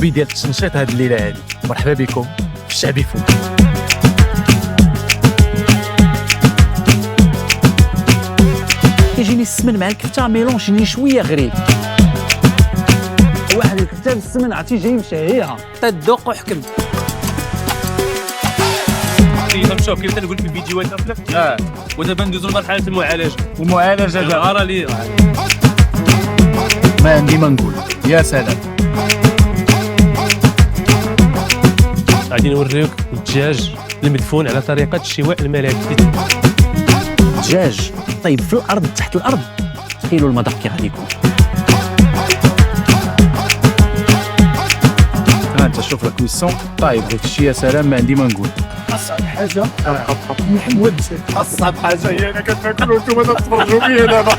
الهوبي ديال التنشيط هاد الليله هادي. مرحبا بكم في الشعبي فوت. كيجيني السمن مع الكفته ميلونجيني شويه غريب. واحد الكفته بالسمن عرفتي جاي مشهيه تذوق وحكم. نمشيو كيف تنقول في الفيديوهات ودابا ندوزو لمرحله المعالجه دابا غاره لي ما عندي ما نقول. يا سلام. غادي نوريوك الدجاج المدفون على طريقه الشواء الملكي. دجاج طيب في الارض تحت الارض، تخيلوا المذاق كي غادي يكون. ها انت شوف الكويسون طيب داك الشيء. يا سلام ما عندي ما نقول. اصعب حاجه محمود، اصعب حاجه هي انا كناكل وانتم تتفرجوا فيا دابا.